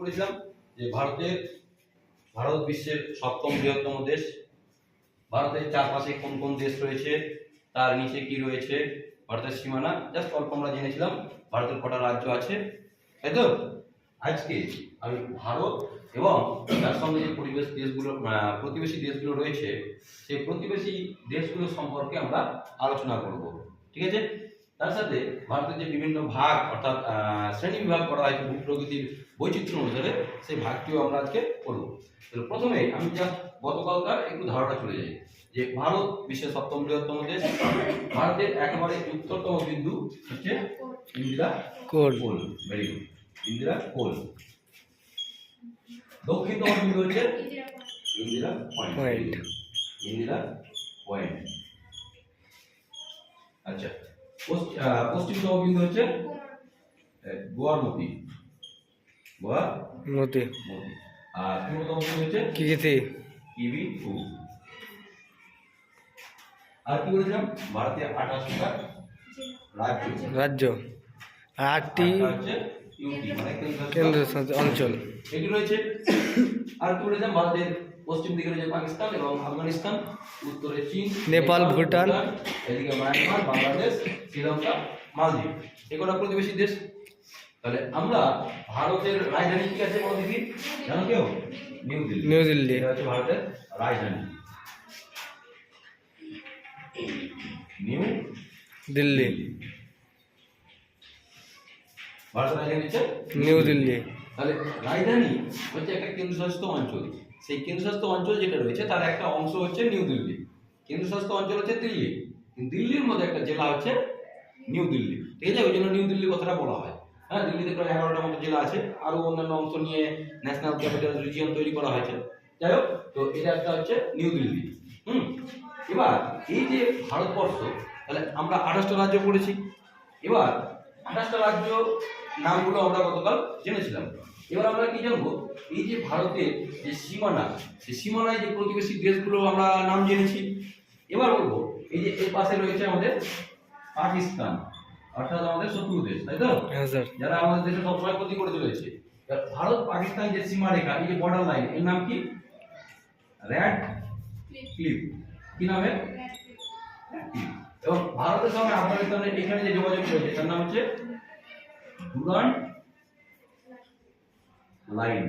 করেছিলাম যে ভারত বিশ্বের সপ্তম বৃহত্তম দেশ। ভারতের চারপাশে কোন কোন দেশ রয়েছে, তার নিচে কি রয়েছে, ভারতের সীমানা জাস্ট অল্প আমরা জেনেছিলাম। ভারতের কটা রাজ্য আছে, তাই তো? আজকে আমি ভারত এবং তার সঙ্গে যে প্রতিবেশী দেশগুলো রয়েছে, সেই প্রতিবেশী দেশগুলো সম্পর্কে আমরা আলোচনা করব। ঠিক আছে? তার সাথে ভারতের যে বিভিন্ন ভাগ অর্থাৎ শ্রেণী বিভাগ করা হয়েছে ভূপ্রকৃতির বৈচিত্র্য অনুসারে, সেই ভাগটিও আমরা আজকে করব। প্রথমে আমি গতকালকার একটু ধারণা চলে যাই যে ভারত বিশ্বের সপ্তম বৃহত্তম দেশ। ভারতের একেবারে উত্তরতম বিন্দু হচ্ছে ইন্দিরা কোল। ভেরি গুড, ইন্দিরা কোল। দক্ষিণতম বিন্দু হচ্ছে ইন্দিরা পয়েন্ট। ইন্দিরা পয়েন্ট। আচ্ছা, পশ্চিমতম বিন্দু হচ্ছে গোয়ারমতি। আর পূর্বতম বিন্দু হচ্ছে কিবিথু। আর কি বলেছিলাম, ভারতের 28টা রাজ্য আর 8টি কেন্দ্রশাসিত অঞ্চল এটি রয়েছে। আর কি বলেছিলাম, ভারতের পশ্চিম দিকে রয়েছে পাকিস্তান এবং আফগানিস্তান, উত্তরে চীন, নেপাল, ভুটান, এদিকে মায়ানমার, বাংলাদেশ, শ্রীলঙ্কা, মালদ্বীপ। এগুলো প্রতিবেশী দেশ। তাহলে আমরা ভারতের রাজধানী কি আছে বলো দেখি, জানো কেউ? নিউ দিল্লি। এটা হচ্ছে ভারতের রাজধানী, নিউ দিল্লি। ভারতের রাজধানী হচ্ছে নিউ দিল্লি। তাহলে রাজধানী হচ্ছে একটা কেন্দ্রশাসিত অঞ্চল। সেই কেন্দ্রশাসিত অঞ্চল যেটা রয়েছে তার একটা অংশ হচ্ছে নিউ দিল্লি। কেন্দ্রশাসিত অঞ্চল হচ্ছে দিল্লি, দিল্লির মধ্যে একটা জেলা হচ্ছে নিউ দিল্লি। ঠিক আছে? ওই জন্য নিউ দিল্লি কথাটা বলা হয়। হ্যাঁ, দিল্লিতে প্রায় 11টার মতো জেলা আছে, আরো অন্যান্য অংশ নিয়ে ন্যাশনাল ক্যাপিটাল রিজিয়ন তৈরি করা হয়েছে। যাই হোক, তো এটা একটা হচ্ছে নিউ দিল্লি। এবার এই যে ভারতবর্ষ, তাহলে আমরা 28টা রাজ্য পড়েছি। এবার 28টা রাজ্য নামগুলো আমরা গতকাল জেনেছিলাম। এবার আমরা কি জানবো, এই যে ভারতের যে সীমানা, সেই সীমানায় যে প্রতিবেশী দেশগুলো আমরা নাম জেনেছি। এবার বলবো, এই যে এর পাশে রয়েছে আমাদের পাকিস্তান, অর্থাৎ আমাদের শত্রু দেশ, তাই তো? যারা আমাদের দেশে সবসময় ক্ষতি করে চলেছে। ভারত পাকিস্তান যে সীমারেখা, এই যে বর্ডার লাইন, এর নাম কি? Red cliff. কি নামে? এবং ভারতের সঙ্গে আফগানিস্তানের এখানে যে যোগাযোগ রয়েছে তার নাম হচ্ছে ডুরান্ড লাইন।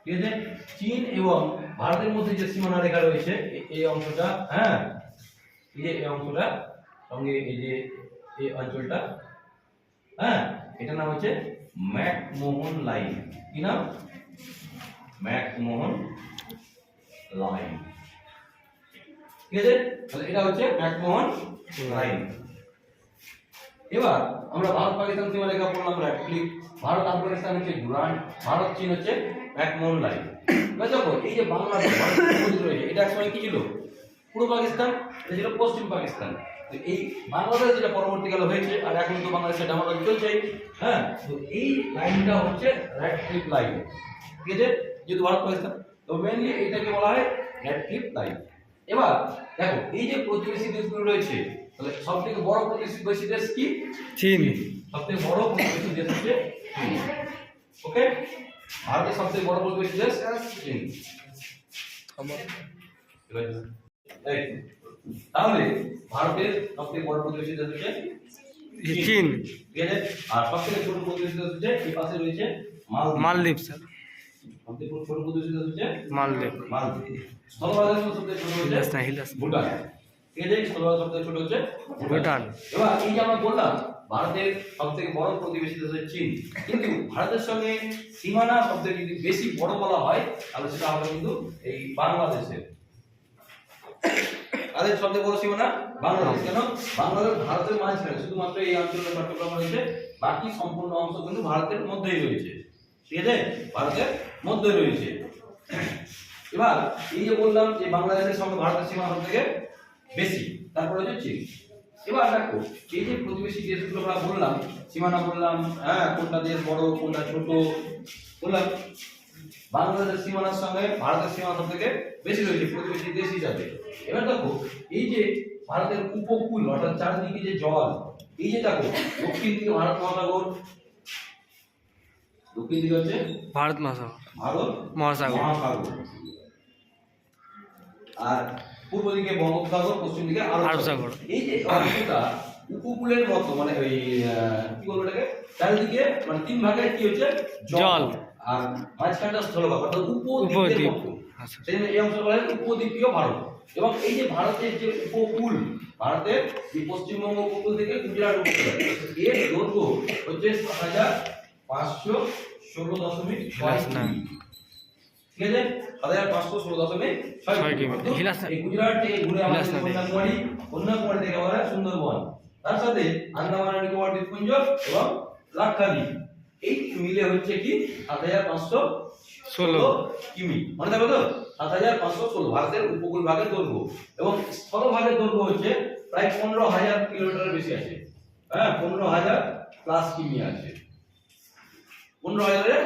ঠিক আছে? চীন এবং ভারতের মধ্যে যে সীমানা রেখা রয়েছে, এই অংশটা, হ্যাঁ, এই যে এই অংশটা সঙ্গে এই যে এই অঞ্চলটা, হ্যাঁ, এটার নাম হচ্ছে ম্যাকমোহন লাইন। কি নাম? McMahon line. ঠিক আছে? তাহলে এটা হচ্ছে ম্যাকমোহন লাইন। এবার আমরা ভারত পাকিস্তান সীমা রেখা পড়লাম রেড ক্লিফ, ভারত আফগানিস্তান হচ্ছে ডুরান্ড, ভারত চীন হচ্ছে ম্যাকমোহন লাইন। এবার দেখো, এই যে বাংলাদেশ রয়েছে, এটা একসময় কি ছিল? পূর্ব পাকিস্তান, এটা ছিল পশ্চিম পাকিস্তান। এই বাংলাদেশ যেটা পরবর্তীকালে হয়েছে, আর এখন তো বাংলাদেশের ডামাডোল চলছে। হ্যাঁ, তো এই লাইনটা হচ্ছে রেড ক্লিফ লাইন। ঠিক আছে? যেহেতু ভারত পাকিস্তান, তো মেইনলি এটাকে বলা হয় রেড ক্লিফ লাইন। এবার দেখো, এই যে প্রতিবেশী দেশগুলো রয়েছে, তাহলে সবথেকে বড় প্রতিবেশী দেশ কি? চীন। সবথেকে বড় প্রতিবেশী দেশ হচ্ছে চীন। ওকে, ভারতের সবথেকে বড় প্রতিবেশী দেশ চীন। তাহলে ভারতের সবথেকে বড় প্রতিবেশী দেশ হচ্ছে চীন। ঠিক আছে? আর সবথেকে ছোট প্রতিবেশী দেশ হচ্ছে এই পাশে রয়েছে মালদ্বীপ। স্যার, সবথেকে ছোট প্রতিবেশী দেশ হচ্ছে মালদ্বীপ। স্থলভাগের সবথেকে ছোট হচ্ছে ভুটান। ঠিক আছে? স্থলভাগের সবথেকে ছোট হচ্ছে ভুটান। এবার এই যে আমরা বললাম ভারতের সবথেকে বড় প্রতিবেশী দেশ হচ্ছে চীন, কিন্তু ভারতের সঙ্গে সীমানা সবথেকে যদি বেশি বড় বলা হয়, তাহলে সেটা হবে কিন্তু এই বাংলাদেশের। তাদের সবথেকে বড় সীমানা বাংলাদেশ। কেন? বাংলাদেশ ভারতের মাঝখানে, শুধুমাত্র এই অঞ্চলের চট্টগ্রাম রয়েছে, বাকি সম্পূর্ণ অংশ কিন্তু ভারতের মধ্যেই রয়েছে। ঠিক আছে? ভারতের মধ্যে রয়েছে। এবার এই যে বললাম যে বাংলাদেশের সঙ্গে ভারতের সীমানা সবথেকে বেশি, তারপরে হচ্ছে চীন। এবার দেখো, এই যে প্রতিবেশী দেশগুলো আমরা বললাম, সীমানা বললাম, হ্যাঁ, কোনটা দেশ বড় কোনটা ছোট বললাম। বাংলাদেশের সীমানার সঙ্গে ভারতের সীমানা সবথেকে বেশি রয়েছে প্রতিবেশী দেশ হিসাবে। এবার দেখো, এই যে ভারতের উপকূল অর্থাৎ চারদিকে যে জল, এই যে দেখো দক্ষিণ দিকে ভারত মহাসাগর, দক্ষিণ দিকে হচ্ছে ভারত মহাসাগর। ভারত মহাসাগর। মহাসাগর। আর পূর্ব দিকে বঙ্গোপসাগর, পশ্চিম দিকে আরব সাগর। এই যে অংশটা উপকূলের মতো, মানে ওই কি বলবো এটাকে, চারিদিকে মানে 3 ভাগে কি হচ্ছে জল, আর মাঝখানটা স্থলভাগ অর্থাৎ উপদ্বীপের মতো। সেই জন্য এই অংশটা বলা হয় উপদ্বীপীয় ভারত। এবং এই যে ভারতের যে উপকূল, ভারতের যে পশ্চিমবঙ্গ উপকূল থেকে গুজরাট উপকূল, এর দৈর্ঘ্য হচ্ছে 7516.6 কিমি। ঠিক আছে, 7516.6 কিমি। এই গুজরাটে ঘুরে আমাদের কন্যাকুমারী থেকে বলা হয় সুন্দরবন, তার সাথে আন্দামান নিকোবর দ্বীপপুঞ্জ এবং লাক্ষাদ্বীপ, এই মিলে হচ্ছে কি 7516 কিমি। মনে থাকবে তো, 7516 ভারতের উপকূল ভাগের দৈর্ঘ্য। এবং স্থল ভাগের দৈর্ঘ্য হচ্ছে প্রায় 15000 কিলোমিটারের বেশি আছে। হ্যাঁ, 15000 প্লাস কিমি আছে, 15000 এর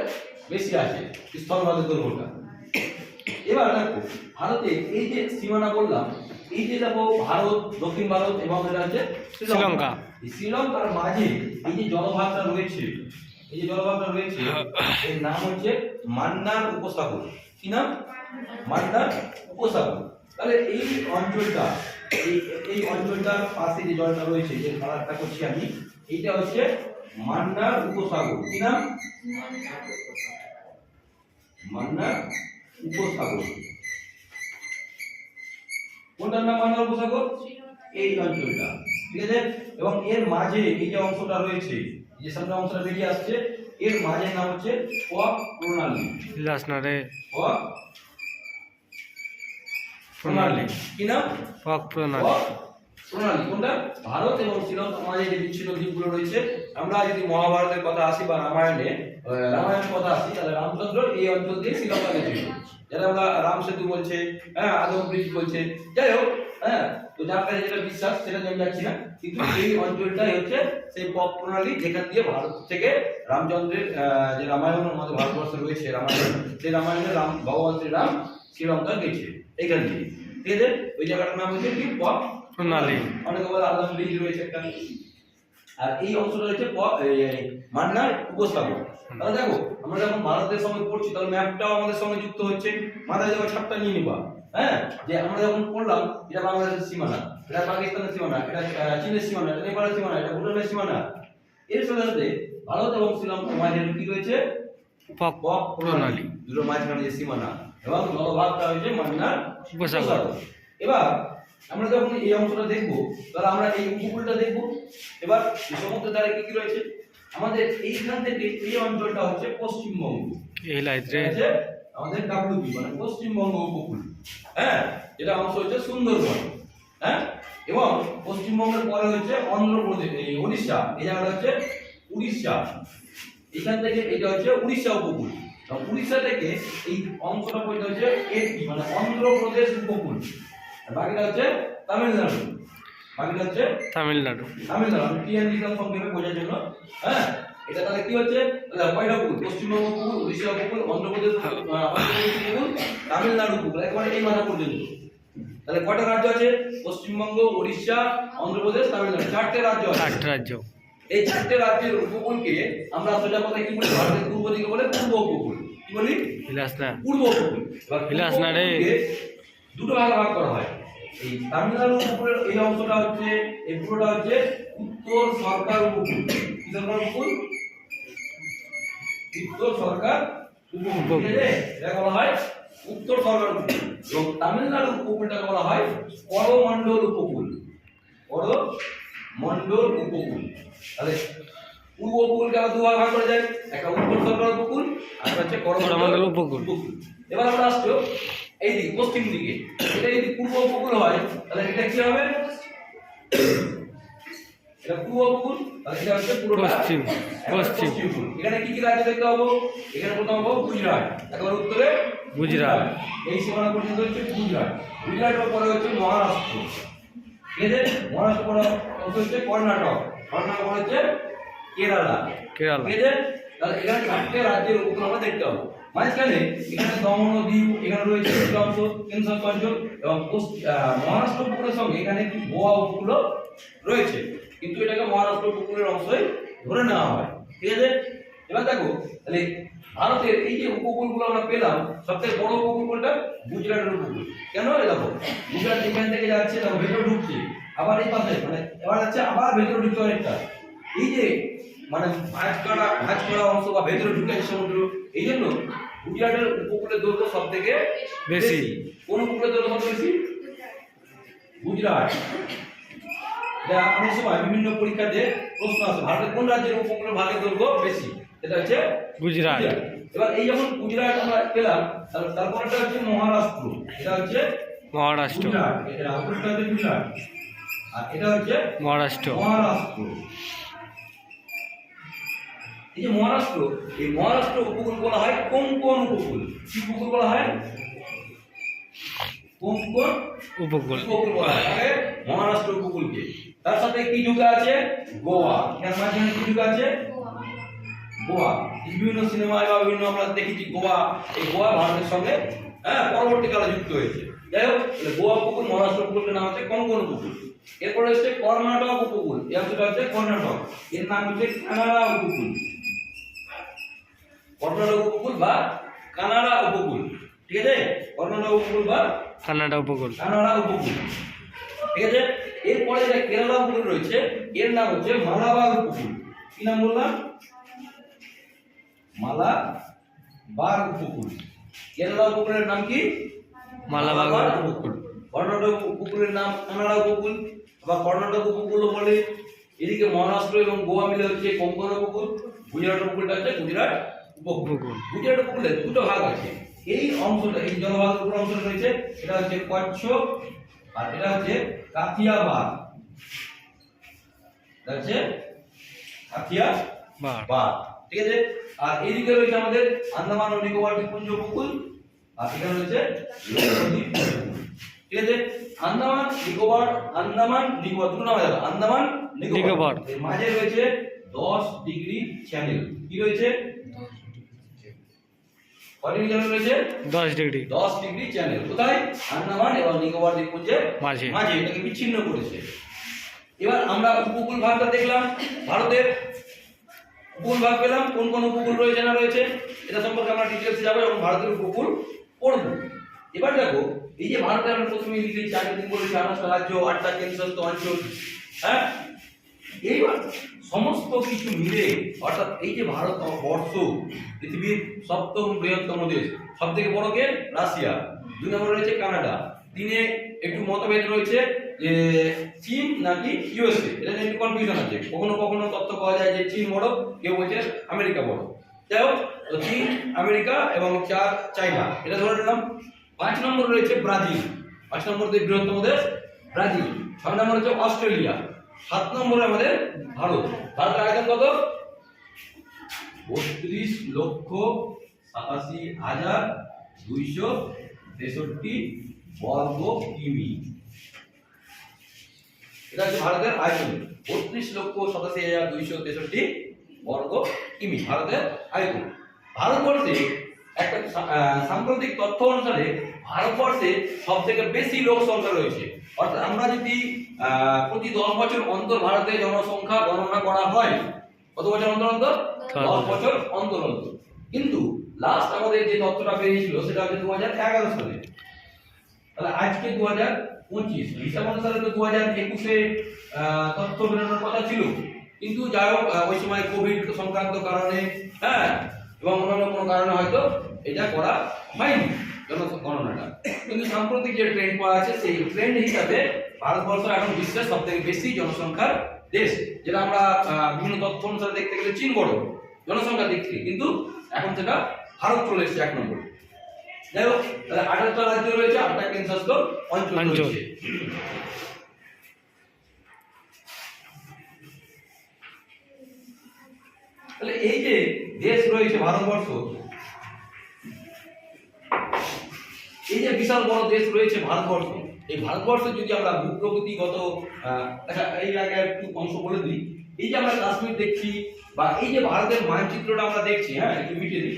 বেশি আছে স্থল ভাগের দৈর্ঘ্যটা। এবার দেখো ভারতে এই যে সীমানা বললাম, এই যে দেখো ভারত, দক্ষিণ ভারত এবং এটা হচ্ছে শ্রীলঙ্কা। এই শ্রীলঙ্কার মাঝে এই যে জলভাগটা রয়েছে, এই যে জলভাগটা রয়েছে, এর নাম হচ্ছে মান্নার উপসাগর। কি নাম? মান্নার উপসাগর। তাহলে এই অঞ্চলটা, এই অঞ্চলটার পাশে যে জলটা রয়েছে, যে কালারটা করছি আমি, এইটা হচ্ছে মান্নার উপসাগর। কি নাম? মান্নার উপসাগর। কোনটার নাম মান্নার উপসাগর? এই অঞ্চলটা। ঠিক আছে, এবং এর মাঝে এই যে অংশটা রয়েছে, যে সামনে অংশটা বেরিয়ে আসছে, এর মাঝের নাম হচ্ছে পক প্রণালী। পক প্রণালী। কি নাম? পক প্রণালী। প্রণালী কোনটা? ভারত এবং শ্রীলঙ্কার মাঝে যে বিচ্ছিন্ন দ্বীপগুলো রয়েছে। আমরা যদি মহাভারতের কথা আসি বা রামায়ণের কথা আসি, তাহলে রামচন্দ্র এই অঞ্চল দিয়ে শ্রীলঙ্কা গেছিল, যারা আমরা রাম সেতু বলছে, হ্যাঁ, আদম ব্রিজ বলছে, যাই হোক, হ্যাঁ, তো যার কাছে যেটা বিশ্বাস সেটা আমি যাচ্ছি না, কিন্তু এই অঞ্চলটাই হচ্ছে সেই পথ প্রণালী, যেখান দিয়ে ভারত থেকে রামচন্দ্রের যে রামায়ণ আমাদের ভারতবর্ষে রয়েছে, রামায়ণ, সেই রামায়ণে রাম, ভগবান শ্রীরাম শ্রীলঙ্কা গেছে এইখান দিয়ে। ঠিক আছে, ওই জায়গাটার নাম হচ্ছে কি? পথ প্রণালী। অনেকে বলে আদম ব্রিজ রয়েছে একটা। আর এই অংশটা হচ্ছে মান্নার উপসাগর। তাহলে দেখো আমরা যখন ভারতের সঙ্গে পড়ছি, তাহলে ম্যাপটাও আমাদের সঙ্গে যুক্ত হচ্ছে। মাথায় যখন ছাপটা নিয়ে নিবা, হ্যাঁ, যে আমরা যখন পড়লাম এটা বাংলাদেশের সীমানা, এটা পাকিস্তানের সীমানা, এটা চীনের সীমানা, এটা নেপালের সীমানা, এটা ভুটানের সীমানা। এর সাথে সাথে ভারত এবং শ্রীলঙ্কার মাঝে কি রয়েছে? পক প্রণালী, দুটো মাঝখানে যে সীমানা, এবং জলভাগটা হচ্ছে মান্নার উপসাগর। এবার আমরা যখন এই অংশটা দেখবো, তাহলে আমরা এই উপকূলটা দেখবো। এবার সমুদ্রের ধারে কি কি রয়েছে? আমাদের এইখান থেকে এই অঞ্চলটা হচ্ছে পশ্চিমবঙ্গ, এই লাইটে আছে আমাদের ডাব্লিউপি, মানে পশ্চিমবঙ্গ উপকূল। হ্যাঁ, যেটা অংশ হচ্ছে সুন্দরবন। হ্যাঁ, এবং পশ্চিমবঙ্গের পরে হচ্ছে অন্ধ্রপ্রদেশ, এই উড়িষ্যা, এই জায়গাটা হচ্ছে উড়িষ্যা। এখান থেকে এটা হচ্ছে উড়িষ্যা উপকূল। উড়িষ্যা থেকে এই অংশটা পড়তে হচ্ছে এটি, মানে অন্ধ্রপ্রদেশ উপকূল। বাকিটা হচ্ছে তামিলনাড়ু। বাকিটা হচ্ছে তামিলনাড়ু। আমি টিএন লিখলাম সংক্ষেপে বোঝার জন্য। হ্যাঁ, এটা তাহলে কি হচ্ছে? কয়টা উপকূল? পশ্চিমবঙ্গ উপকূল, উড়িষ্যা উপকূল, অন্ধ্রপ্রদেশ উপকূল, তামিলনাড়ু উপকূল, একেবারে এই মাথা পর্যন্ত। তাহলে কয়টা রাজ্য আছে? পশ্চিমবঙ্গ, উড়িষ্যা, অন্ধ্রপ্রদেশ, তামিলনাড়ু, 4টে রাজ্য আছে। 4টে রাজ্য। এই 4টে রাজ্যের উপকূলকে আমরা সোজা কথায় কি বলি? ভারতের পূর্ব দিকে বলে পূর্ব উপকূল। কি বলি? পূর্ব উপকূল। দুটো ভাগে ভাগ করা হয়। এই তামিলনাড়ু উপকূলের এই অংশটা হচ্ছে, এই পুরোটা হচ্ছে উত্তর সরকার উপকূল। কি সরকার উপকূল? উত্তর সরকার উপকূল। ঠিক আছে, এটা বলা হয় উত্তর সরকার উপকূল। এবং তামিলনাড়ু উপকূলটাকে বলা হয় করমণ্ডল উপকূল। করমণ্ডল উপকূল। তাহলে পূর্ব উপকূলকে আবার দুভাগে ভাগ করা যায়, একটা উত্তর সরকার উপকূল আর একটা হচ্ছে করমণ্ডল উপকূল। এবার আমরা আসছো এই দিকে, পশ্চিম দিকে। এটা যদি পূর্ব উপকূল হয়, তাহলে এটা কি হবে? এটা পূর্ব উপকূল, তাহলে এটা হচ্ছে পুরোটা পশ্চিম উপকূল। এখানে কি কি রাজ্য দেখতে পাবো? এখানে প্রথম পাবো গুজরাট, একেবারে উত্তরে গুজরাট, এই সীমানা পর্যন্ত হচ্ছে গুজরাট। গুজরাটের পরে হচ্ছে মহারাষ্ট্র। ঠিক আছে, মহারাষ্ট্র পরে হচ্ছে কর্ণাটক, কর্ণাটক পরে হচ্ছে কেরালা। ঠিক আছে, তাহলে এখানে 4টে রাজ্যের উপকূল আমরা দেখতে পাবো। মাঝখানে এখানে দমন ও দ্বীপ, এখানে রয়েছে কিছু অংশ কেন্দ্রশাসিত অঞ্চল, এবং মহারাষ্ট্র উপকূলের সঙ্গে এখানে কি গোয়া উপকূল রয়েছে, কিন্তু এটাকে মহারাষ্ট্র উপকূলের অংশই ধরে নেওয়া হয়। ঠিক আছে, এবার দেখো তাহলে ভারতের এই যে উপকূলগুলো আমরা পেলাম, সবথেকে বড় উপকূল কোনটা? গুজরাটের উপকূল। কেন? দেখো গুজরাট এখান থেকে যাচ্ছে, দেখো ভেতরে ঢুকছে, আবার এই পাশে মানে এবার যাচ্ছে, আবার ভেতরে ঢুকছে অনেকটা। এই যে মানে ভাঁজ করা অংশ বা ভেতরে ঢুকে সমুদ্র, এই জন্য গুজরাটের উপকূলের দৈর্ঘ্য সব থেকে বেশি। কোন উপকূলের দৈর্ঘ্য সবচেয়ে বেশি? গুজরাট। অনেক সময় বিভিন্ন পরীক্ষাতে প্রশ্ন আসে, ভারতের কোন রাজ্যের উপকূলের ভাগের দৈর্ঘ্য বেশি? এটা হচ্ছে গুজরাট। এবার এই যখন গুজরাট আমরা পেলাম, তারপর এটা হচ্ছে মহারাষ্ট্র, এটা হচ্ছে মহারাষ্ট্র। গুজরাট, এটা উপরটা হচ্ছে গুজরাট, আর এটা হচ্ছে মহারাষ্ট্র। মহারাষ্ট্র। এই যে মহারাষ্ট্র, এই মহারাষ্ট্র উপকূল বলা হয় কোঙ্কণ উপকূল। কি উপকূল বলা হয়? কোঙ্কণ উপকূল। উপকূল বলা হয় আগে মহারাষ্ট্র উপকূলকে। তার সাথে কি যুক্ত আছে? গোয়া। এর মাঝখানে কি যুক্ত আছে? গোয়া। বিভিন্ন সিনেমায় বা বিভিন্ন আমরা দেখেছি গোয়া, এই গোয়া ভারতের সঙ্গে পরবর্তীকালে যুক্ত হয়েছে। যাই হোক, গোয়া উপকূল, মহারাষ্ট্র উপকূলের নাম হচ্ছে কোঙ্কণ উপকূল। এরপরে হচ্ছে কর্ণাটক উপকূল, এই অংশটা হচ্ছে কর্ণাটক, এর নাম হচ্ছে কানাড়া উপকূল। কর্ণাটক উপকূল বা কানাড়া উপকূল, ঠিক আছে? কর্ণাটক উপকূল বা কানাডা উপকূল। কানাড়া উপকূল, ঠিক আছে? এরপরে যে কেরালা উপকূল রয়েছে, এর নাম হচ্ছে মালাবার উপকূল। কি নাম বললাম? মালাবার উপকূল। কেরালা উপকূলের নাম কি? মালাবার উপকূল। কর্ণাটক উপকূলের নাম কানাড়া উপকূল বা কর্ণাটক উপকূল বলে। এদিকে মহারাষ্ট্র এবং গোয়া মিলে হচ্ছে কোঙ্কণ উপকূল। গুজরাট উপকূলটা হচ্ছে গুজরাট উপকূল। গুজরাট উপকূলের দুটো ভাগ আছে। এই অংশটা, এই জলভাগের উপর অংশটা রয়েছে, এটা হচ্ছে কচ্ছ আর এটা হচ্ছে কাথিয়াবাড়। এটা হচ্ছে কাথিয়াবাড়, ঠিক আছে? আর এইদিকে রয়েছে আমাদের আন্দামান ও নিকোবর দ্বীপপুঞ্জ উপকূল, আর এখানে রয়েছে লক্ষদ্বীপ উপকূল, ঠিক আছে? আন্দামান নিকোবর দুটো নাম আছে, আন্দামান নিকোবর। এর মাঝে রয়েছে 10 ডিগ্রি চ্যানেল। কি রয়েছে? কত ডিগ্রি চ্যানেল রয়েছে? 10 ডিগ্রি। 10 degree channel. কোথায়? আন্দামান এবং নিকোবর দ্বীপপুঞ্জের মাঝে। এটাকে বিচ্ছিন্ন করেছে। এবার আমরা উপকূল ভাগটা দেখলাম, ভারতের উপকূল ভাগ পেলাম, কোন কোন উপকূল রয়েছে না রয়েছে এটা সম্পর্কে আমরা ডিটেইলসে যাব এবং ভারতের উপকূল পড়ব। এবার দেখো, এই যে ভারতে আমরা প্রথমে লিখেছি, আগে দিন বলেছি 28টা রাজ্য, 8টা কেন্দ্রশাসিত অঞ্চল, হ্যাঁ? এইবার সমস্ত কিছু মিলে, অর্থাৎ এই যে ভারতবর্ষ পৃথিবীর 7ম বৃহত্তম দেশ, সবথেকে বড় কে? রাশিয়া। 2 নম্বরে রয়েছে কানাডা। 3-এ একটু মতভেদ রয়েছে যে চীন নাকি ইউএসএ, এটা নিয়ে একটু কনফিউশন আছে। কখনো কখনো তথ্য পাওয়া যায় যে চীন বড়, কেউ বলছে আমেরিকা বড়। যাই হোক, তো চীন, আমেরিকা এবং 4 চায়না, এটা ধরে নিলাম। 5 নম্বর রয়েছে ব্রাজিল, 5 নম্বর বৃহত্তম দেশ ব্রাজিল। 6 নম্বর হচ্ছে অস্ট্রেলিয়া। 7 নম্বরে আমাদের ভারত। ভারতের আয়তন কত? 32,87,263 বর্গ কিমি। এটা হচ্ছে ভারতের আয়তন, 32,87,263 বর্গ কিমি ভারতের আয়তন। ভারতবর্ষে একটা সাম্প্রতিক তথ্য অনুসারে ভারতবর্ষে সবথেকে বেশি লোক সংখ্যা রয়েছে। অর্থাৎ আমরা যদি প্রতি 10 বছর অন্তর ভারতের জনসংখ্যা গণনা করা হয়, কত বছর অন্তর অন্তর? 10 বছর অন্তর অন্তর। কিন্তু লাস্ট আমাদের যে তথ্যটা পেয়েছিল সেটা হচ্ছে 2011 সালে। তাহলে আজকে 2025, হিসাব অনুসারে তো 2021-এ তথ্য বেরোনোর কথা ছিল, কিন্তু যাই হোক ওই সময় কোভিড সংক্রান্ত কারণে, হ্যাঁ, এবং অন্যান্য কোনো কারণে হয়তো এটা করা হয়নি জনগণনাটা। কিন্তু সাম্প্রতিক যে ট্রেন্ড পাওয়া আছে, সেই ট্রেন্ড হিসাবে ভারতবর্ষ এখন বিশ্বের সবথেকে বেশি জনসংখ্যার দেশ, যেটা আমরা বিভিন্ন তথ্য অনুসারে দেখতে গেলে চীন বড় জনসংখ্যার দিক থেকে, কিন্তু এখন সেটা ভারত চলে এসেছে 1 নম্বরে। যাই হোক, তাহলে 18টা রাজ্য রয়েছে, 8টা কেন্দ্রশাসিত অঞ্চল রয়েছে। তাহলে এই যে দেশ রয়েছে ভারতবর্ষ, এই যে বিশাল বড় দেশ রয়েছে ভারতবর্ষ, এই ভারতবর্ষে যদি আমরা ভূপ্রকৃতিগত আচ্ছা এই আগে একটু অংশ বলে দিই। এই যে আমরা কাশ্মীর দেখছি বা এই যে ভারতের মানচিত্রটা আমরা দেখছি, হ্যাঁ, একটু মিটিয়ে দিই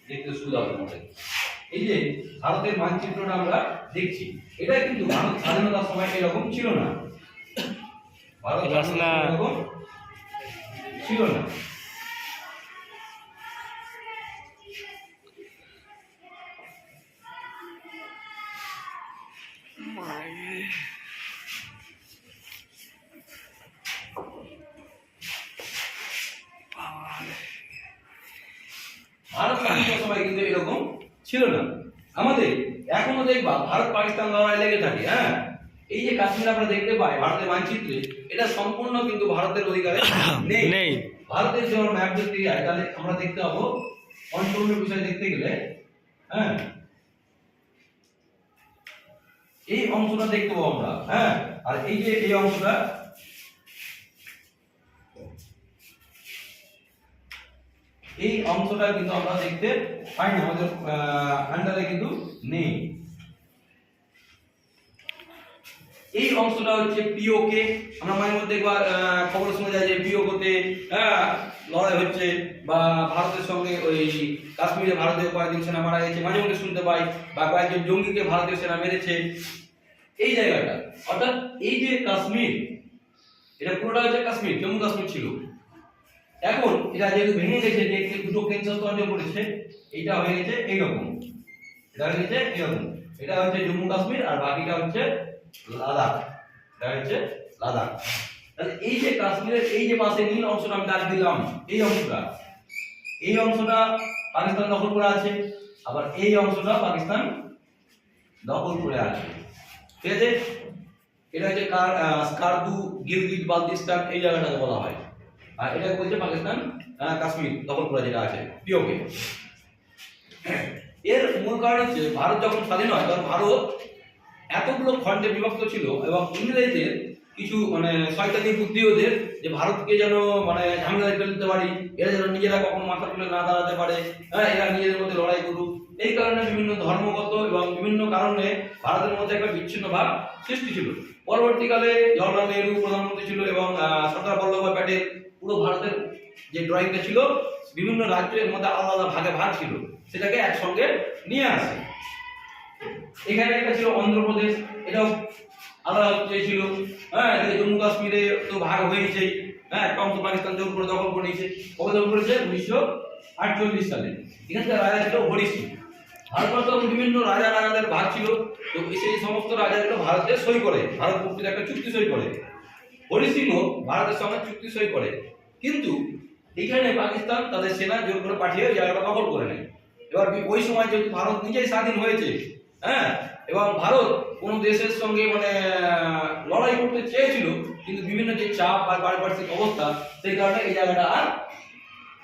দেখতে সুবিধা হবে আমাদের। এই যে ভারতের মানচিত্রটা আমরা দেখছি, এটা কিন্তু ভারত স্বাধীনতার সময় এরকম ছিল না। ভারত এরকম ছিল না। ভারত স্বাধীনতার সময় কিন্তু এরকম ছিল না। আমাদের এখনো দেখবা ভারত পাকিস্তান লড়াই লেগে থাকে। হ্যাঁ, এই যে কাশ্মীর আমরা দেখতে পাই ভারতের মানচিত্রে, এটা সম্পূর্ণ কিন্তু ভারতের অধিকারে নেই। নেই। ভারতের যে ম্যাপ দেখতে যাই তাহলে আমরা দেখতে পাবো অঞ্চল বিষয় দেখতে গেলে, হ্যাঁ, এই অংশটা দেখতে পাবো আমরা। হ্যাঁ, আর এই যে এই অংশটা, এই অংশটা কিন্তু আমরা দেখতে পাই না, আমাদের আন্ডারে কিন্তু নেই। এই অংশটা হচ্ছে পিওকে। আমরা মাঝে মধ্যে একবার খবর শোনা যায় যে পিওকেতে লড়াই হচ্ছে, বা ভারতের সঙ্গে ওই কাশ্মীরে ভারতীয় কয়েকজন সেনা মারা গেছে, মাঝে মধ্যে শুনতে পাই, বা কয়েকজন জঙ্গিকে ভারতীয় সেনা মেরেছে। এই জায়গাটা অর্থাৎ এই যে কাশ্মীর, এটা পুরোটা হচ্ছে কাশ্মীর, জম্মু কাশ্মীর ছিল। এখন এটা যেহেতু ভেঙে গেছে, যে দুটো কেন্দ্রশাসিত অঞ্চল করেছে, এটা হয়ে গেছে এইরকম, এটা হয়ে গেছে এরকম, এটা হচ্ছে জম্মু কাশ্মীর আর বাকিটা হচ্ছে লাদাখ, এটা হচ্ছে লাদাখ। তাহলে এই যে কাশ্মীরের এই যে পাশে নীল অংশটা আমি দাগ দিলাম, এই অংশটা পাকিস্তান দখল করে আছে, আবার এই অংশটা পাকিস্তান দখল করে আছে। ঠিক আছে, এটা হচ্ছে স্কারদু, গিলগিট বালতিস্তান, এই জায়গাটাকে বলা হয়। আর এটা বলছে পাকিস্তান কাশ্মীর দখল করে যেটা আছে পিওকে। এর মূল কারণ হচ্ছে ভারত যখন স্বাধীন হয় তখন ভারত এতগুলো খণ্ডে বিভক্ত ছিল, এবং ইংরেজদের কিছু মানে শয়তানি বুদ্ধি ওদের, যে ভারতকে যেন মানে ঝামেলায় ফেলতে পারি, এরা যেন নিজেরা কখনো মাথা তুলে না দাঁড়াতে পারে, হ্যাঁ, এরা নিজেদের মধ্যে লড়াই করুক। এই কারণে বিভিন্ন ধর্মগত এবং বিভিন্ন কারণে ভারতের মধ্যে একটা বিচ্ছিন্ন ভাব সৃষ্টি ছিল। পরবর্তীকালে জওহরলাল নেহরু প্রধানমন্ত্রী ছিল, এবং সর্দার বল্লভভাই প্যাটেল পুরো ভারতের যে ড্রয়িংটা ছিল বিভিন্ন রাজ্যের মধ্যে আলাদা আলাদা ভাগে ভাগ ছিল, সেটাকে একসঙ্গে নিয়ে আসে। এখানে একটা ছিল অন্ধ্রপ্রদেশ, এটাও আলাদা চেয়েছিল। হ্যাঁ, এদিকে জম্মু কাশ্মীরে তো ভাগ হয়েছে। হ্যাঁ, একটা অংশ পাকিস্তান জোর করে দখল করে নিয়েছে। কবে দখল করেছে? 1948 সালে। এখানকার রাজা ছিল হরি সিং। ভারতবর্ষ বিভিন্ন রাজাদের ভাগ ছিল, তো সেই সমস্ত রাজাগুলো ভারতে সই করে, ভারত মুক্তির একটা চুক্তি সই করে। হরি সিংও ভারতের সঙ্গে চুক্তি সই করে, কিন্তু এখানে পাকিস্তান তাদের সেনা জোর করে পাঠিয়ে ওই জায়গাটা দখল করে নেয়। এবার ওই সময় যেহেতু ভারত নিজেই স্বাধীন হয়েছে, হ্যাঁ, এবং ভারত কোন দেশের সঙ্গে মানে লড়াই করতে চেয়েছিল, কিন্তু বিভিন্ন যে চাপ আর পারিপার্শ্বিক অবস্থা, সেই কারণে এই জায়গাটা আর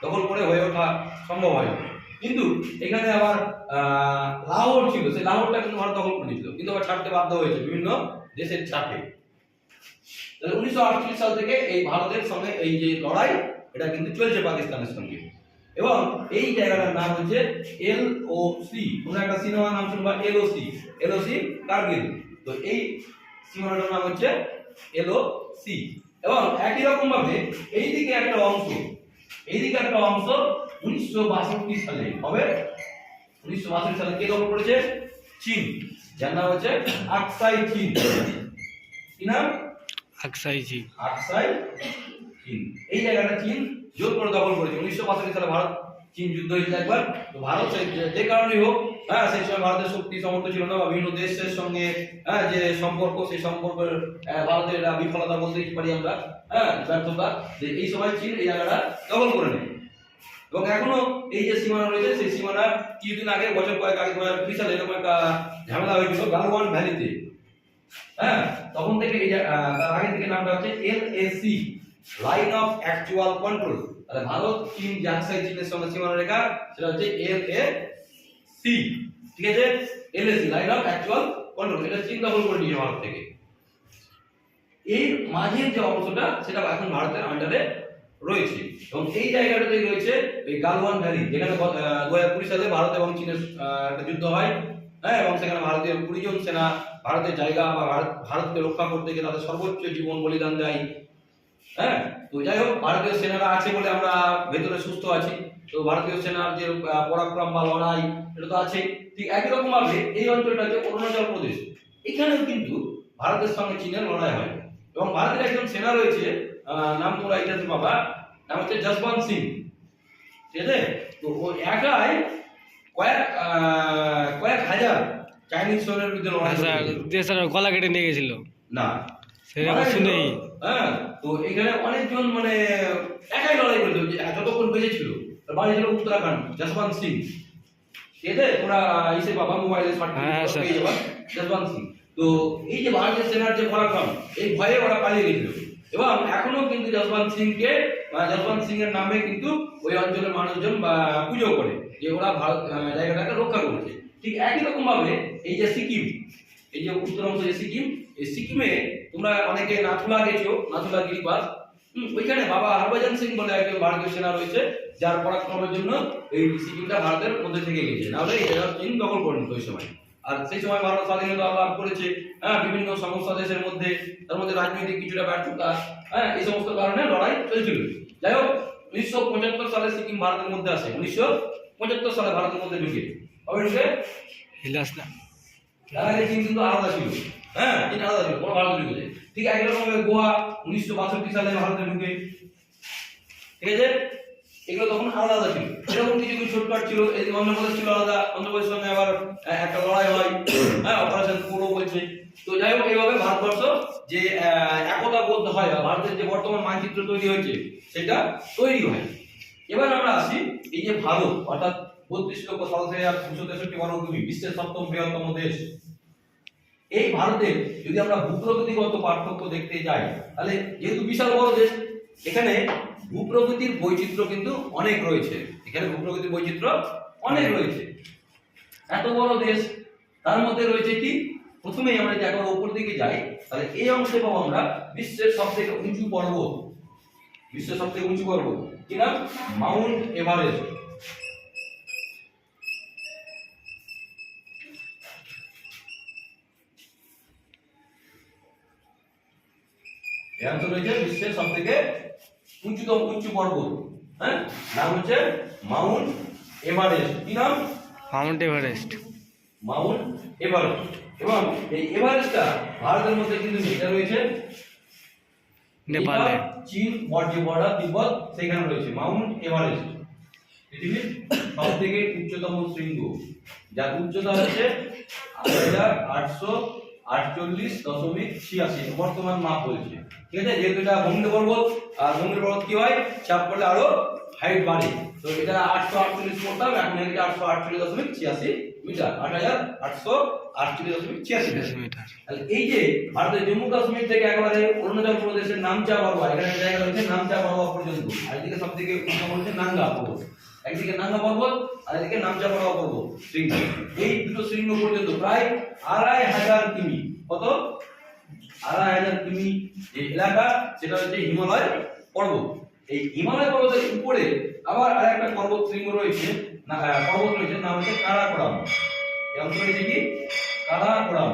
দখল করে হয়ে ওঠা সম্ভব হয়। কিন্তু এখানে আবার লাহোর ছিল, সেই লাহোরটা কিন্তু ভারত দখল করে নিয়েছিল, কিন্তু আবার ছাড়তে বাধ্য হয়েছে বিভিন্ন দেশের চাপে। 1948 সাল থেকে এই ভারতের সঙ্গে এই যে লড়াই, এটা কিন্তু চলছে পাকিস্তানের সঙ্গে। এবং এই জায়গাটার নাম হচ্ছে এলওসি। তোমরা একটা সিনেমার নাম শুনবা এলওসি কার্গিল। তো এই সীমানাটার নাম হচ্ছে এলওসি। এবং একই রকম ভাবে এইদিকে একটা অংশ 1962 সালে হবে। 1962 সালে কে দখল করেছে? চীন, যার নাম হচ্ছে আকসাই চীন। কি নাম? আকসাই চীন। এই জায়গাটা চীন জোর করে দখল করেছে। 1965 সালে ভারত চীন যুদ্ধ হয়েছিল একবার। তো ভারত যে কারণেই হোক, হ্যাঁ, সেই সময় ভারতের শক্তি সামর্থ্য ছিল না, বা বিভিন্ন দেশের সঙ্গে যে সম্পর্ক, সেই সম্পর্কের ভারতের বিফলতা বলতেই পারি আমরা, হ্যাঁ, ব্যর্থতা, যে এই সময় চীন এই জায়গাটা দখল করে নেয়। এবং এখনো এই যে সীমানা রয়েছে, সেই সীমানা কিছুদিন আগে, বছর কয়েক আগে 2020 সালে এরকম একটা ঝামেলা হয়েছিল গালওয়ান ভ্যালিতে। হ্যাঁ, তখন থেকে এই তার আগে থেকে নামটা হচ্ছে LAC, line of actual control. তাহলে ভারত চীন যে আকসাই চীনের সঙ্গে সীমানা রেখা, সেটা হচ্ছে এলএসি। ঠিক আছে, LAC, line of actual control, এটা চীন দখল করে নিয়েছে ভারত থেকে। এই মাঝের যে অংশটা, সেটা এখন ভারতের আন্ডারে রয়েছে। এবং এই জায়গাটাতেই রয়েছে এই গালওয়ান ভ্যালি, যেখানে 2020 সালে ভারত এবং চীনের একটা যুদ্ধ হয়। হ্যাঁ, এবং সেখানে ভারতীয় 20 জন সেনা ভারতের জায়গা বা ভারতকে রক্ষা করতে গিয়ে তাদের সর্বোচ্চ জীবন বলিদান দেয়। হ্যাঁ, তো যাই হোক, ভারতীয় সেনারা আছে বলে আমরা ভেতরে সুস্থ আছি। তো ভারতীয় সেনার যে পরাক্রম বা লড়াই, এটা তো আছে। ঠিক একই রকম ভাবে এই অঞ্চলটা হচ্ছে অরুণাচল প্রদেশ। এখানেও কিন্তু ভারতের সঙ্গে চীনের লড়াই হয়, এবং ভারতের একজন সেনা রয়েছে, নাম তোমরা ইতিহাসে পাবা, নাম হচ্ছে জসবন্ত সিং। ঠিক আছে, তো ও একাই কয়েক হাজার চাইনিজ সৈন্যের বিরুদ্ধে লড়াই করেছে। গলা কেটে নিয়ে গেছিল না, সেরকম শুনেই। হ্যাঁ, তো এখানে অনেকজন মানে একাই লড়াই করেছিল, যতক্ষণ বেঁচে ছিল। ওর বাড়ি ছিল উত্তরাখণ্ড, যশবন্ত সিং। ঠিক আছে, তোরা ইসে বাবা মোবাইলে স্মার্ট হ্যাঁ, স্যার। পেয়ে যাবা, যশবন্ত সিং। তো এই যে ভারতীয় সেনার যে পরাক্রম, এই ভয়ে ওরা পালিয়ে গেছিল, এবং এখনো কিন্তু যশবন্ত সিংকে যশবন্ত সিং এর নামে কিন্তু ওই অঞ্চলের মানুষজন বা পুজো করে, যে ওরা ভারত জায়গাটাকে রক্ষা করেছে। ঠিক একই রকম ভাবে এই যে সিকিম, এই যে উত্তর অংশ যে সিকিম, এই সিকিমে তোমরা অনেকে নাথুলা গেছো, নাথুলা গিরিবাস। ওইখানে বাবা হরভজন সিং বলে একজন ভারতীয় সেনা রয়েছে, যার পরাক্রমের জন্য এই সিকিমটা ভারতের মধ্যে থেকে গেছে, নাহলে এটা চীন দখল করে নিত ওই সময়। আর সেই সময় ভারত স্বাধীনতা লাভ করেছে, হ্যাঁ, বিভিন্ন সমস্যা দেশের মধ্যে, তার মধ্যে রাজনৈতিক কিছুটা ব্যর্থতা, হ্যাঁ, এই সমস্ত কারণে লড়াই চলছিল। যাই হোক, 1975 সালে সিকিম ভারতের মধ্যে আসে, 1975 সালে ভারতের মধ্যে ঢুকে। কবে ঢুকে? হিলাস না। তার আগে চীন কিন্তু আলাদা ছিল, হ্যাঁ, চীন আলাদা ছিল, পরে ভারতে ঢুকেছে। ঠিক একই রকম ভাবে গোয়া 1962 সালে ভারতে ঢুকে। ঠিক আছে, এগুলো তখন আলাদা আলাদা ছিল। এরকম কিছু কিছু ছোটখাট ছিল। এই অন্ধ্রপ্রদেশ ছিল আলাদা, অন্ধ্রপ্রদেশের সঙ্গে আবার একটা লড়াই হয়, হ্যাঁ, অপারেশন পোলো বলছে। তো যাই হোক, এইভাবে ভারতবর্ষ যে একতা বোধ হয়, বা ভারতের যে বর্তমান মানচিত্র তৈরি হয়েছে সেটা তৈরি হয়। এবার আমরা আসি এই যে ভারত, অর্থাৎ 32,37,263 বর্গভূমি, বিশ্বের 7ম বৃহত্তম দেশ। এই ভারতের যদি আমরা ভূপ্রকৃতিগত পার্থক্য দেখতে যাই, তাহলে যেহেতু বিশাল বড় দেশ, এখানে ভূপ্রকৃতির বৈচিত্র্য কিন্তু অনেক রয়েছে। এখানে ভূপ্রকৃতির বৈচিত্র্য অনেক রয়েছে। এত বড় দেশ, তার মধ্যে রয়েছে কি, প্রথমেই আমরা যদি একবার উপর দিকে যাই, তাহলে এই অংশে পাবো আমরা বিশ্বের সবথেকে উঁচু পর্বত। বিশ্বের সবথেকে উঁচু পর্বত কি নাম? Mount Everest. এর অংশ রয়েছে বিশ্বের সবথেকে উঁচু পর্বত, হ্যাঁ, নাম হচ্ছে মাউন্ট এভারেস্ট। কি নাম? Mount Everest. Mount Everest. এবং এই এভারেস্টটা ভারতের মধ্যে কিন্তু এটা রয়েছে নেপালে। চীন বর্ডার তিব্বত, সেখানে রয়েছে মাউন্ট এভারেস্ট, পৃথিবীর সবথেকে উচ্চতম শৃঙ্গ, যার উচ্চতা হচ্ছে 8848.86 বর্তমান মাপ বলছে। ঠিক আছে, যেহেতু এটা ভূমধ্য পর্বত, আর ভূমধ্য পর্বত কি হয়, চাপ পড়লে আরো হাইট বাড়ে। তো এটা 848 করতাম, এখন এটা 848.86 মিটার, 8848.86 মিটার। তাহলে এই যে ভারতের জম্মু কাশ্মীর থেকে একেবারে অরুণাচল প্রদেশের নামচা বরোয়া, এখানে জায়গা রয়েছে নামচা বরোয়া পর্যন্ত, আর এদিকে সবথেকে উচ্চতম হচ্ছে নাঙ্গা পর্বত। একদিকে নাঙ্গা পর্বত আর এদিকে নামচা বরোয়া পর্বত শৃঙ্গ। এই দুটো শৃঙ্গ পর্যন্ত প্রায় 2500 কিমি, কত? 2500 কিমি যে এলাকা, সেটা হচ্ছে হিমালয় পর্বত। এই হিমালয় পর্বতের উপরে আবার আরেকটা পর্বত শৃঙ্গ রয়েছে, পর্বত রয়েছে, নাম হচ্ছে কারাকোরাম। এই অংশ রয়েছে কি? কারাকোরাম।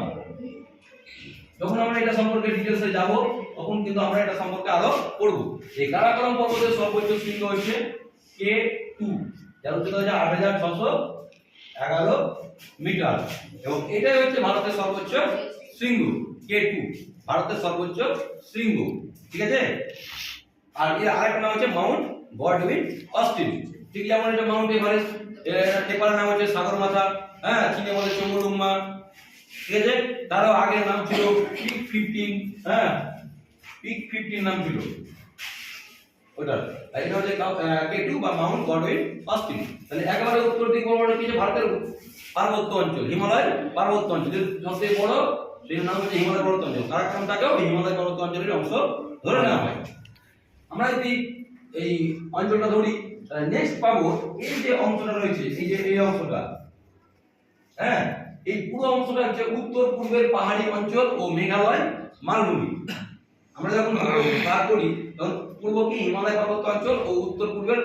যখন আমরা এটা সম্পর্কে ডিটেইলসে যাব, তখন কিন্তু আমরা এটা সম্পর্কে আরো পড়ব। এই কারাকোরাম পর্বতের সর্বোচ্চ শৃঙ্গ হচ্ছে K2, যার উচ্চতা হচ্ছে 8611 মিটার, এবং এটাই হচ্ছে ভারতের সর্বোচ্চ শৃঙ্গ। K2 ভারতের সর্বোচ্চ শৃঙ্গ। ঠিক আছে, আর এর আরেকটা নাম হচ্ছে মাউন্ট গডউইন অস্টিন। ঠিক যেমন এটা মাউন্ট এভারেস্ট, নেপালের নাম হচ্ছে সাগরমাথা, হ্যাঁ, চীনে বলে চমুলুংমা। ঠিক আছে, তারও আগের নাম ছিল পিক 15, হ্যাঁ, পিক 15 নাম ছিল ওটা। এটা হচ্ছে K2 বা মাউন্ট গডউইন অস্টিন। তাহলে একেবারে উত্তর দিক বরাবর কি, যে ভারতের পার্বত্য অঞ্চল, হিমালয় পার্বত্য অঞ্চল সবচেয়ে বড়, সেই নাম হচ্ছে হিমালয় পর্বত অঞ্চল। কারাকোরামটাকেও হিমালয় পর্বত অঞ্চলের অংশ ধরে নেওয়া হয়। আমরা যদি এই অঞ্চলটা ধরি, নেক্সট পাবো এই যে অংশটা রয়েছে, এই যে এই অংশটা, হ্যাঁ, এই পুরো অংশটা হচ্ছে উত্তর পূর্বের পাহাড়ি অঞ্চল ও মেঘালয় মালভূমি। আমরা যখন ভাগ করি, তখন পূর্ব কি হিমালয় পার্বত্য অঞ্চল ও উত্তর পূর্বের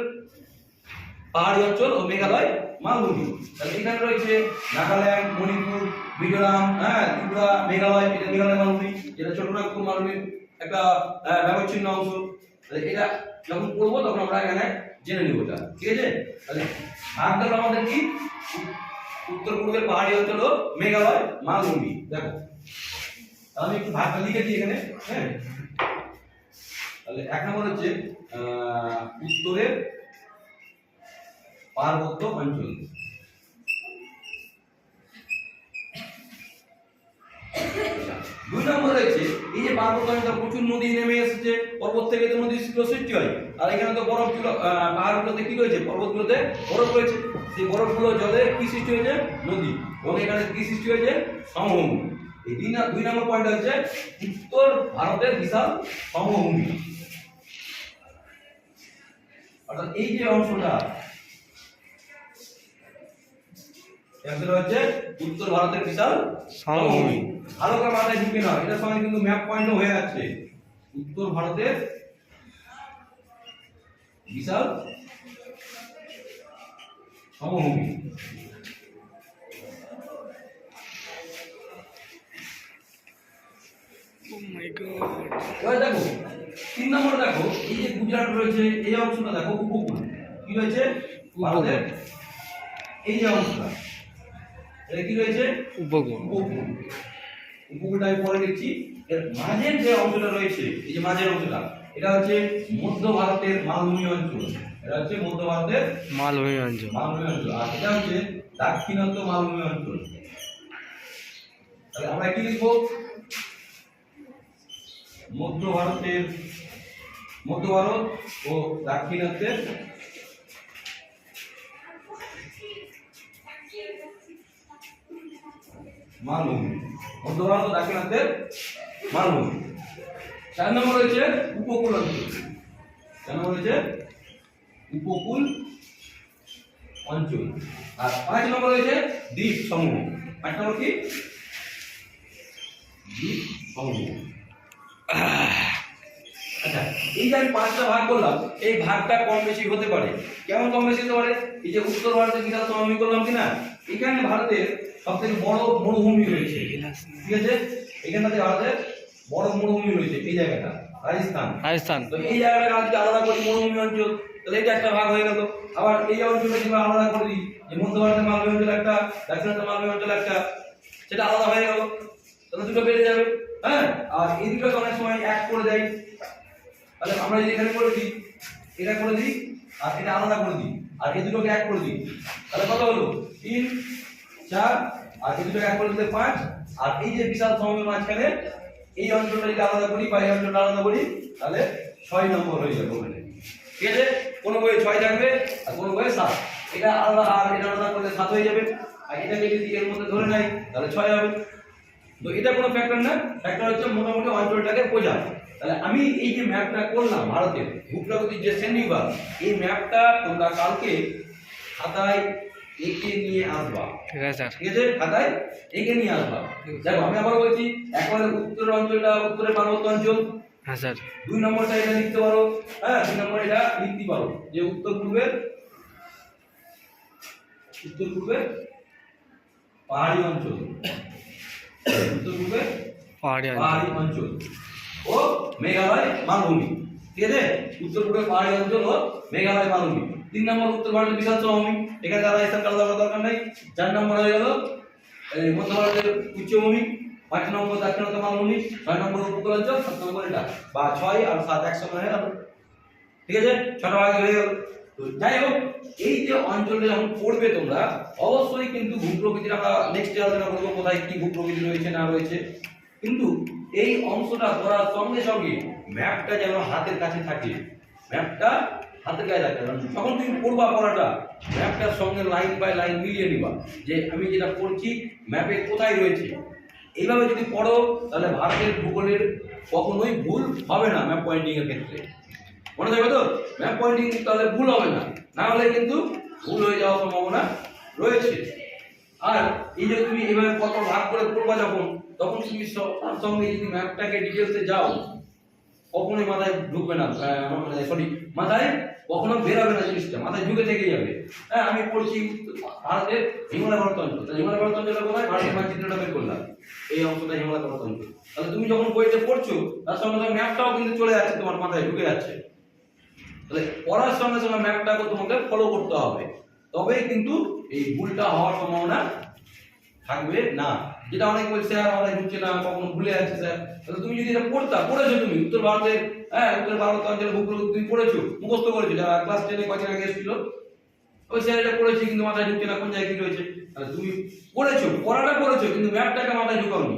পাহাড়ি অঞ্চল ও মেঘালয় মালভূমি। তাহলে এখানে রয়েছে নাগাল্যান্ড, মণিপুর, মিজোরাম, হ্যাঁ, ত্রিপুরা, মেঘালয়, এটা মেঘালয় মালভূমি, যেটা ছোটনাগপুর মালভূমির একটা ব্যবচ্ছিন্ন অংশ। এটা যখন পড়বো তখন আমরা এখানে জেনে নিব এটা। ঠিক আছে, তাহলে ভাগ গেল আমাদের কি, উত্তর পূর্বের পাহাড়ি অঞ্চল ও মেঘালয় মালভূমি। দেখো, আমি একটু ভাগটা লিখে দিই এখানে, হ্যাঁ। তাহলে এক নম্বর হচ্ছে উত্তরের পার্বত্য অঞ্চল, দুই নম্বর রয়েছে এই যে পার্বত্য অঞ্চলে প্রচুর নদী নেমে এসেছে, পর্বত থেকে তো নদী সৃষ্টি হয়, আর এখানে তো বরফগুলো পাহাড়গুলোতে কি রয়েছে, পর্বতগুলোতে বরফ রয়েছে, সেই বরফগুলো জলে কি সৃষ্টি হয়েছে, নদী, এবং এখানে কি সৃষ্টি হয়েছে, সমভূমি। এই দুই নম্বর পয়েন্ট হচ্ছে উত্তর ভারতের বিশাল সমভূমি, অর্থাৎ এই যে অংশটা হচ্ছে উত্তর ভারতের বিশাল সমভূমি। ভালো করে মাথায় ঢুকে নাও, এটার সঙ্গে কিন্তু ম্যাপ পয়েন্টও হয়ে যাচ্ছে, উত্তর ভারতের বিশাল সমভূমি। Oh my God! এবার দেখো 3 নম্বর, দেখো এই যে গুজরাট রয়েছে, এই অংশটা দেখো উপকূল, কি রয়েছে, ভারতের এই যে অংশটা, এটা কি রয়েছে, উপকূল। উপকূলটা আমি পরে লিখছি। এর মাঝের যে অংশটা রয়েছে, এই যে মাঝের অংশটা, এটা হচ্ছে মধ্য ভারতের মালভূমি অঞ্চল, এটা হচ্ছে মধ্য ভারতের মালভূমি অঞ্চল। আর এটা হচ্ছে দাক্ষিণাত্য মালভূমি অঞ্চল। তাহলে আমরা কি লিখবো, মধ্য ভারত ও দাক্ষিণাত্যের মালভূমি, মধ্য ভারত ও দাক্ষিণাত্যের মালভূমি। 4 নম্বর রয়েছে উপকূল অঞ্চল, 4 নম্বর রয়েছে উপকূল অঞ্চল, আর 5 নম্বর রয়েছে দ্বীপ সমূহ। 5 নম্বর কি, দ্বীপ সমূহ। আচ্ছা, এই যে আমি 5টা ভাগ করলাম, এই ভাগটা কম বেশি হতে পারে। কেমন কম বেশি হতে পারে, এই যে উত্তর ভারতের বিশাল সমভূমি করলাম কিনা, এখানে ভারতের সবথেকে বড় মরুভূমি রয়েছে, ঠিক আছে, এখানটাতে ভারতের বড় মরুভূমি রয়েছে, এই জায়গাটা রাজস্থান। তো এই জায়গাটাকে আজকে আলাদা করি মরুভূমি অঞ্চল, তাহলে এটা একটা ভাগ হয়ে গেল। আবার এই অঞ্চলটা যদি আলাদা করে দিই, যে মধ্য ভারতের মালভূমি অঞ্চল একটা, দাক্ষিণাত্য মালভূমি অঞ্চল একটা, সেটা আলাদা হয়ে গেল, তাহলে দুটো বেড়ে যাবে। হ্যাঁ, আর এই দুটোকে অনেক সময় এক করে দেয়, তাহলে আমরা যদি এখানে করে দিই, এটা করে দিই, আর এটা আলাদা করে দিই, আর এই দুটোকে এক করে দিই, তাহলে কত হলো, 3, 4, আর এই দুটোকে এক করে দিলে 5, আর এই যে বিশাল সমভূমির মাঝখানে এই অঞ্চলটা যদি আলাদা করি বা এই অঞ্চলটা আলাদা করি, তাহলে 6 নম্বর হয়ে যাবে ওখানে, ঠিক আছে। কোনো বইয়ে 6 থাকবে আর কোনো বইয়ে 7, এটা আলাদা আর এটা আলাদা করলে 7 হয়ে যাবে, আর এটাকে যদি এর মধ্যে ধরে নেয় তাহলে 6 হবে। তো এটা কোনো ফ্যাক্টর না, ফ্যাক্টর হচ্ছে মোটামুটি অঞ্চলটাকে বোঝা। তাহলে আমি এই যে ম্যাপটা করলাম ভারতের ভূপ্রকৃতির যে শ্রেণীবিভাগ, এই ম্যাপটা তোমরা কালকে খাতায় এঁকে নিয়ে আসবা, ঠিক আছে, খাতায় এঁকে নিয়ে আসবা। দেখো আমি আবার বলছি, একবারে উত্তর অঞ্চলটা উত্তরের পার্বত্য অঞ্চল, হ্যাঁ স্যার। 2 নম্বরটা এটা লিখতে পারো, হ্যাঁ 2 নম্বর এটা লিখতে পারো যে উত্তর পূর্বের পাহাড়ি অঞ্চল, উত্তর পূর্বের পাহাড়ি অঞ্চল ও মেঘালয় মালভূমি, ঠিক আছে, উত্তর পূর্বের পাহাড়ি অঞ্চল ও মেঘালয় মালভূমি। 3 নম্বর উত্তর ভারতের বিশাল সমভূমি, এখানে যারা স্থান কাল দরকার নেই। 4 নম্বর হয়ে গেল মধ্য ভারতের উচ্চভূমি, 5 নম্বর দাক্ষিণাত্য মালভূমি, 6 নম্বর উপকূল অঞ্চল, 7 নম্বর এটা, বা 6 আর 7 একসঙ্গে হয়ে গেল, ঠিক আছে, 6টা ভাগ হয়ে গেল। তো যাই হোক, এই যে অঞ্চলটা যখন পড়বে তোমরা, অবশ্যই কিন্তু ভূপ্রকৃতির আমরা নেক্সট আলোচনা করবো কোথায় কি ভূপ্রকৃতি রয়েছে না রয়েছে, কিন্তু এই অংশটা পড়ার সঙ্গে সঙ্গে ম্যাপটা যেন হাতের কাছে থাকে, ম্যাপটা হাতের কাছে থাকে। যখন তুমি পড়বা পড়াটা, ম্যাপটার সঙ্গে লাইন বাই লাইন মিলিয়ে নিবা, যে আমি যেটা পড়ছি ম্যাপে কোথায় রয়েছে। এইভাবে যদি পড়ো তাহলে ভারতের ভূগোলের কখনোই ভুল হবে না ম্যাপ পয়েন্টিং এর ক্ষেত্রে, মনে থাকবে তো, ম্যাপ পয়েন্টিং তাহলে ভুল হবে না, না হলে কিন্তু ভুল হয়ে যাওয়ার সম্ভাবনা রয়েছে। আর এই যে তুমি এভাবে কত ভাগ করে পড়বা যখন, তখন তুমি তার সঙ্গে যদি ম্যাপটাকে ডিটেলসে যাও, কখনোই মাথায় ঢুকবে না, সরি মাথায় কখনো বেরোবে না, জিনিসটা মাথায় ঢুকে থেকে যাবে। হ্যাঁ, আমি পড়ছি ভারতের হিমালয় পর্বত অঞ্চল, হিমালয় পর্বত অঞ্চলের কোথায়, ভারতের মানচিত্রটা বের করলাম, এই অংশটা হিমালয় পর্বত অঞ্চল। তাহলে তুমি যখন বইতে পড়ছো, তার সঙ্গে সঙ্গে ম্যাপটাও কিন্তু চলে যাচ্ছে, তোমার মাথায় ঢুকে যাচ্ছে। তাহলে পড়ার সঙ্গে সঙ্গে ম্যাপটাকে তোমাকে ফলো করতে হবে, তবেই কিন্তু এই ভুলটা হওয়ার সম্ভাবনা থাকবে না। যেটা অনেক বলছে স্যার আমাদের ঢুকছে না, কখনো ভুলে যাচ্ছে স্যার, তাহলে তুমি যদি এটা পড়েছো, তুমি উত্তর ভারতের, হ্যাঁ উত্তর ভারত অঞ্চলের ভূপ্রকৃতি তুমি পড়েছো, মুখস্থ করেছো, যারা ক্লাস 10 কয়েকদিন আগে এসেছিল, ওই স্যার এটা পড়েছি কিন্তু মাথায় ঢুকছে না, কোন জায়গায় কি রয়েছে। তাহলে তুমি পড়াটা পড়েছো কিন্তু ম্যাপটাকে মাথায় ঢুকাওনি,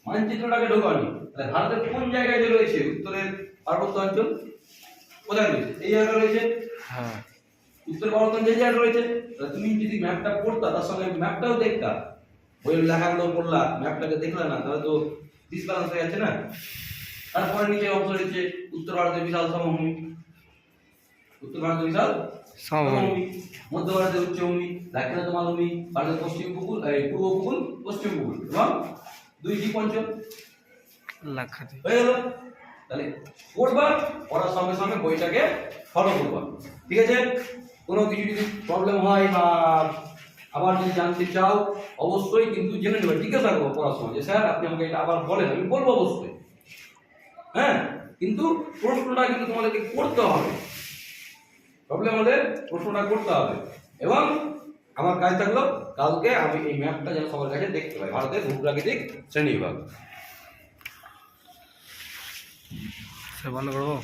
মানচিত্রটাকে ঢোকাওনি, তাহলে ভারতের কোন জায়গায় যে রয়েছে উত্তরের পার্বত্য অঞ্চল? কোথায় রয়েছে? এই জায়গায় রয়েছে। হ্যাঁ উত্তর পার্বত্য অঞ্চল যে জায়গায় রয়েছে। তাহলে তুমি যদি ম্যাপটা পড়তা তার সঙ্গে ম্যাপটাও দেখতা, বইয়ের লেখাগুলো পড়লা, ম্যাপটাকে দেখলা না, তাহলে তো ডিসব্যালেন্স হয়ে যাচ্ছে না। তারপরে নিচে অংশ রয়েছে উত্তর ভারতের বিশাল সমভূমি, উত্তর ভারতের বিশাল সমভূমি, মধ্য ভারতের উচ্চভূমি, দাক্ষিণাত্য মালভূমি, ভারতের পশ্চিম উপকূল, এই পূর্ব উপকূল, পশ্চিম উপকূল এবং দুই দ্বীপ অঞ্চল লাক্ষাদ্বীপ। হয়ে গেল। তাহলে পড়বা, পড়ার সঙ্গে সঙ্গে বইটাকে ফলো করবা, ঠিক আছে? কোনো কিছু যদি প্রবলেম হয় বা আবার যদি জানতে চাও অবশ্যই কিন্তু জেনে নেবে, জিজ্ঞাসা করবো পড়ার সময় যে স্যার আপনি আমাকে এটা আবার বলেন, আমি বলবো অবশ্যই, হ্যাঁ। কিন্তু প্রশ্নটা কিন্তু তোমাদেরকে করতে হবে, প্রবলেম হলে প্রশ্নটা করতে হবে। এবং আমার কাজ থাকলো কালকে আমি এই ম্যাপটা যেন সবার কাছে দেখতে পাই, ভারতের ভূপ্রাকৃতিক শ্রেণীবিভাগ। স্যার বন্ধ করবো।